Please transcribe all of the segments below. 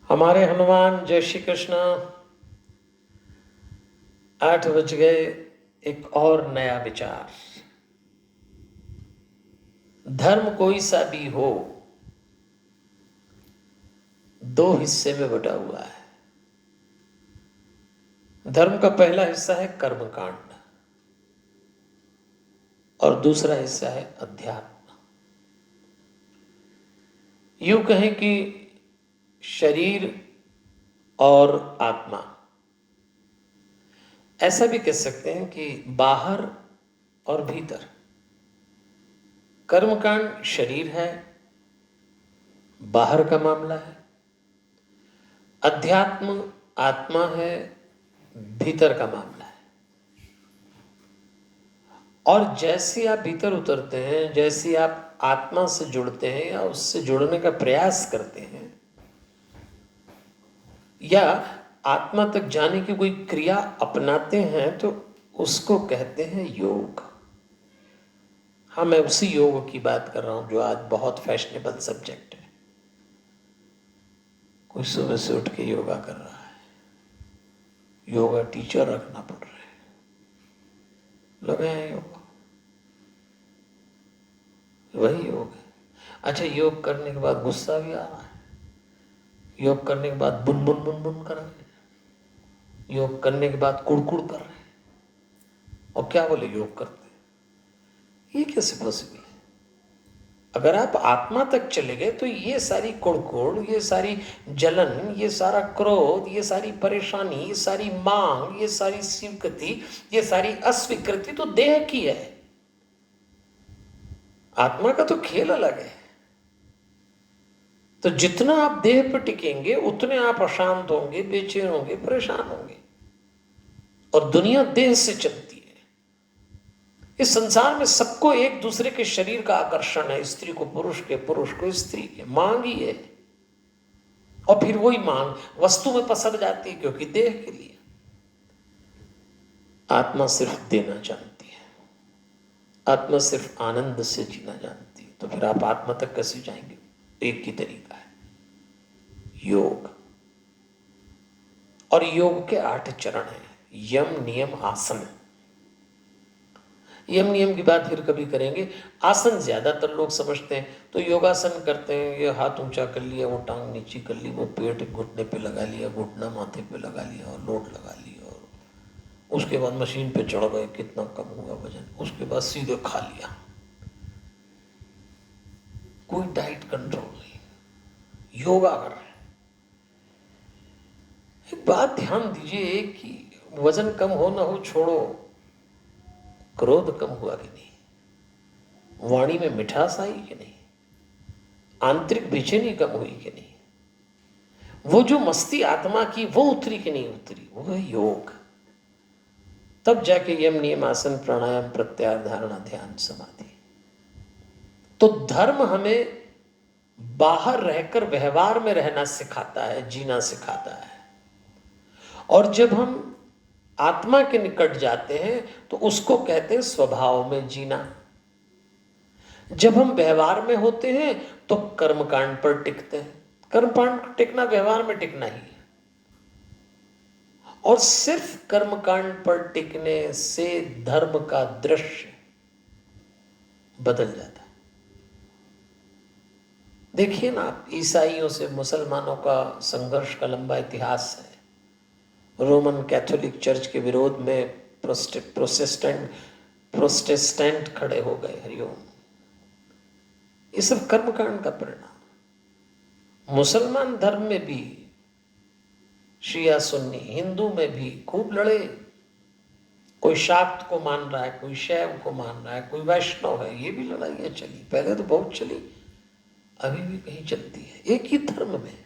हमारे हनुमान जय श्री कृष्ण। 8 बज गए। एक और नया विचार। धर्म कोई सा भी हो, दो हिस्से में बटा हुआ है। धर्म का पहला हिस्सा है कर्मकांड और दूसरा हिस्सा है अध्यात्म। यूं कहें कि शरीर और आत्मा, ऐसा भी कह सकते हैं कि बाहर और भीतर। कर्मकांड शरीर है, बाहर का मामला है। अध्यात्म आत्मा है, भीतर का मामला है। और जैसे आप भीतर उतरते हैं, जैसे आप आत्मा से जुड़ते हैं या उससे जुड़ने का प्रयास करते हैं या आत्मा तक जाने की कोई क्रिया अपनाते हैं, तो उसको कहते हैं योग। हाँ, मैं उसी योग की बात कर रहा हूं जो आज बहुत फैशनेबल सब्जेक्ट है। कोई सुबह से उठ के योगा कर रहा है, योगा टीचर रखना पड़ रहा है, लगे हैं योगा, वही योग है। अच्छा, योग करने के बाद गुस्सा भी आ रहा है, योग करने के बाद बुन बुन बुन बुन कर रहे हैं, योग करने के बाद कुड़कुड़ कर रहे हैं, और क्या बोले योग करते हैं। ये कैसे पॉसिबल है? अगर आप आत्मा तक चले गए तो ये सारी कुड़कुड़, ये सारी जलन, ये सारा क्रोध, ये सारी परेशानी, ये सारी मांग, ये सारी स्वीकृति, ये सारी अस्वीकृति तो देह की है। आत्मा का तो खेल अलग है। तो जितना आप देह पर टिकेंगे उतने आप अशांत होंगे, बेचैन होंगे, परेशान होंगे। और दुनिया देह से चलती है। इस संसार में सबको एक दूसरे के शरीर का आकर्षण है। स्त्री को पुरुष के, पुरुष को स्त्री के, मांग ही है। और फिर वही मांग वस्तु में पसर जाती है, क्योंकि देह के लिए। आत्मा सिर्फ देना जानती है, आत्मा सिर्फ आनंद से जीना जानती है। तो फिर आप आत्मा तक कैसे जाएंगे? एक ही तरीका है, योग। और योग के 8 चरण हैं। यम नियम आसन। यम नियम की बात फिर कभी करेंगे। आसन ज्यादातर लोग समझते हैं, तो योगासन करते हैं, ये हाथ ऊंचा कर लिया, वो टांग नीचे कर ली, वो पेट घुटने पे लगा लिया, घुटना माथे पे लगा लिया और लोट लगा लिया, और उसके बाद मशीन पे चढ़ गए, कितना कम हुआ वजन, उसके बाद सीधे खा लिया। कोई डाइट कंट्रोल नहीं, योगा कर रहे हैं। एक बात ध्यान दीजिए कि वजन कम हो ना हो छोड़ो, क्रोध कम हुआ कि नहीं, वाणी में मिठास आई कि नहीं, आंतरिक बेचैनी कम हुई कि नहीं, वो जो मस्ती आत्मा की वो उतरी कि नहीं उतरी, वो है योग। तब जाके यम नियम आसन प्राणायाम प्रत्याहार धारणा ध्यान समाधि। तो धर्म हमें बाहर रहकर व्यवहार में रहना सिखाता है, जीना सिखाता है। और जब हम आत्मा के निकट जाते हैं तो उसको कहते हैं स्वभाव में जीना। जब हम व्यवहार में होते हैं तो कर्मकांड पर टिकते हैं। कर्मकांड टिकना व्यवहार में टिकना ही है। और सिर्फ कर्मकांड पर टिकने से धर्म का दृश्य बदल जाता है। देखिए ना, आप ईसाइयों से मुसलमानों का संघर्ष का लंबा इतिहास है। रोमन कैथोलिक चर्च के विरोध में प्रोटेस्टेंट खड़े हो गए। हरिओम। ये सब कर्मकांड का परिणाम। मुसलमान धर्म में भी शिया सुन्नी, हिंदू में भी खूब लड़े। कोई शाक्त को मान रहा है, कोई शैव को मान रहा है, कोई वैष्णव है। ये भी लड़ाइयाँ चली, पहले तो बहुत चली, अभी भी कहीं चलती है। एक ही धर्म में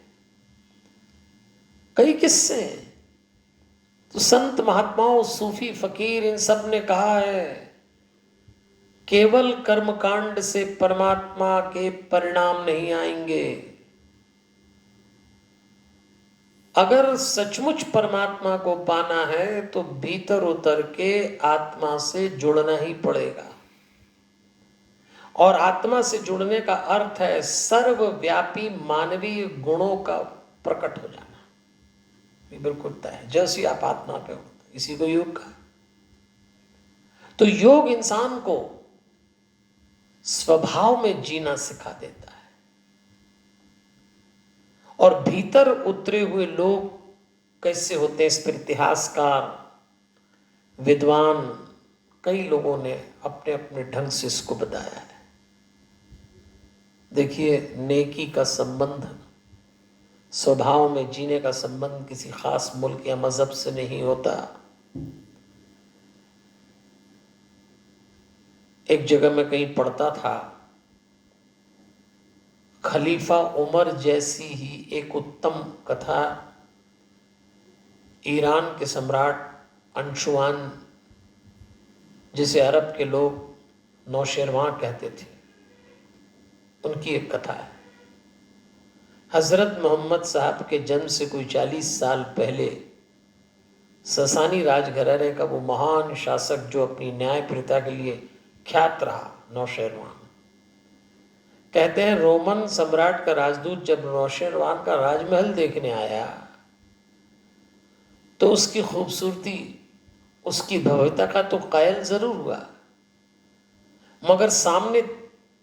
कई किस्से हैं। तो संत महात्माओं, सूफी, फकीर, इन सब ने कहा है केवल कर्मकांड से परमात्मा के परिणाम नहीं आएंगे। अगर सचमुच परमात्मा को पाना है तो भीतर उतर के आत्मा से जुड़ना ही पड़ेगा। और आत्मा से जुड़ने का अर्थ है सर्वव्यापी मानवीय गुणों का प्रकट हो जाना, ये बिल्कुल तय है। जैसी आप आत्मा पे उठते, इसी को योग का। तो योग इंसान को स्वभाव में जीना सिखा देता है। और भीतर उतरे हुए लोग कैसे होते हैं, इस पर इतिहासकार, विद्वान, कई लोगों ने अपने अपने ढंग से इसको बताया है। देखिए, नेकी का संबंध, स्वभाव में जीने का संबंध किसी खास मुल्क या मजहब से नहीं होता। एक जगह मैं कहीं पढ़ता था, खलीफा उमर जैसी ही एक उत्तम कथा ईरान के सम्राट अंशुमान, जिसे अरब के लोग नौशेरवां कहते थे, उनकी एक कथा है। हजरत मोहम्मद साहब के जन्म से कोई 40 साल पहले ससानी राजघराने का वो महान शासक जो अपनी न्यायप्रियता के लिए ख्यात रहा, नौशेरवान, कहते हैं रोमन सम्राट का राजदूत जब नौशेरवान का राजमहल देखने आया तो उसकी खूबसूरती, उसकी भव्यता का तो कायल जरूर हुआ, मगर सामने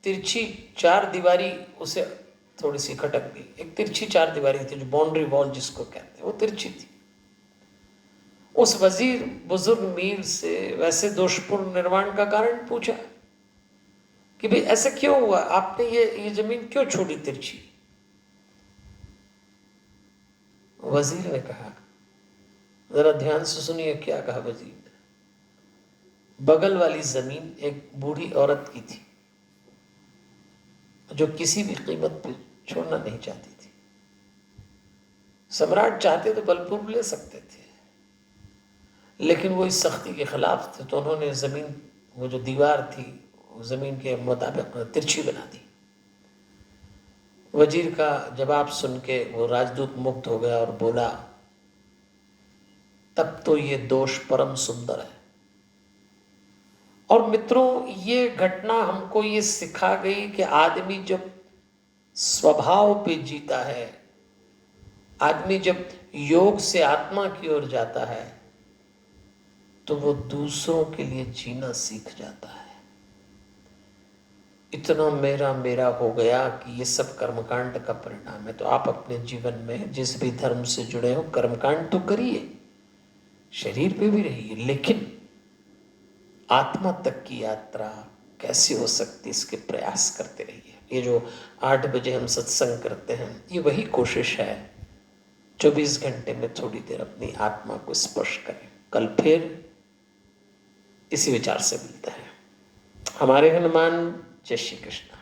तिरछी चार दीवारी उसे थोड़ी सी खटक गई। एक तिरछी चार दीवारी थी, जो बाउंड्री वॉल जिसको कहते हैं, वो तिरछी थी। उस वजीर बुजुर्ग मीर से वैसे दोषपूर्ण निर्माण का कारण पूछा कि भाई ऐसा क्यों हुआ, आपने ये जमीन क्यों छोड़ी तिरछी। वजीर ने कहा, जरा ध्यान से सुनिए क्या कहा वजीर ने। बगल वाली जमीन एक बूढ़ी औरत की थी जो किसी भी कीमत पर छोड़ना नहीं चाहती थी। सम्राट चाहते तो बलपूर्वक ले सकते थे, लेकिन वो इस सख्ती के खिलाफ थे, तो उन्होंने जमीन, वो जो दीवार थी, जमीन के मुताबिक तिरछी बना दी। वजीर का जवाब सुन के वो राजदूत मुक्त हो गया और बोला, तब तो ये दोष परम सुंदर है। और मित्रों, ये घटना हमको ये सिखा गई कि आदमी जब स्वभाव पे जीता है, आदमी जब योग से आत्मा की ओर जाता है, तो वो दूसरों के लिए जीना सीख जाता है। इतना मेरा मेरा हो गया कि ये सब कर्मकांड का परिणाम है। तो आप अपने जीवन में जिस भी धर्म से जुड़े हो, कर्मकांड तो करिए, शरीर पे भी रहिए, लेकिन आत्मा तक की यात्रा कैसे हो सकती, इसके प्रयास करते रहिए। ये जो 8 बजे हम सत्संग करते हैं, ये वही कोशिश है, 24 घंटे में थोड़ी देर अपनी आत्मा को स्पर्श करें। कल फिर इसी विचार से मिलते हैं। हमारे हनुमान, जय श्री कृष्ण।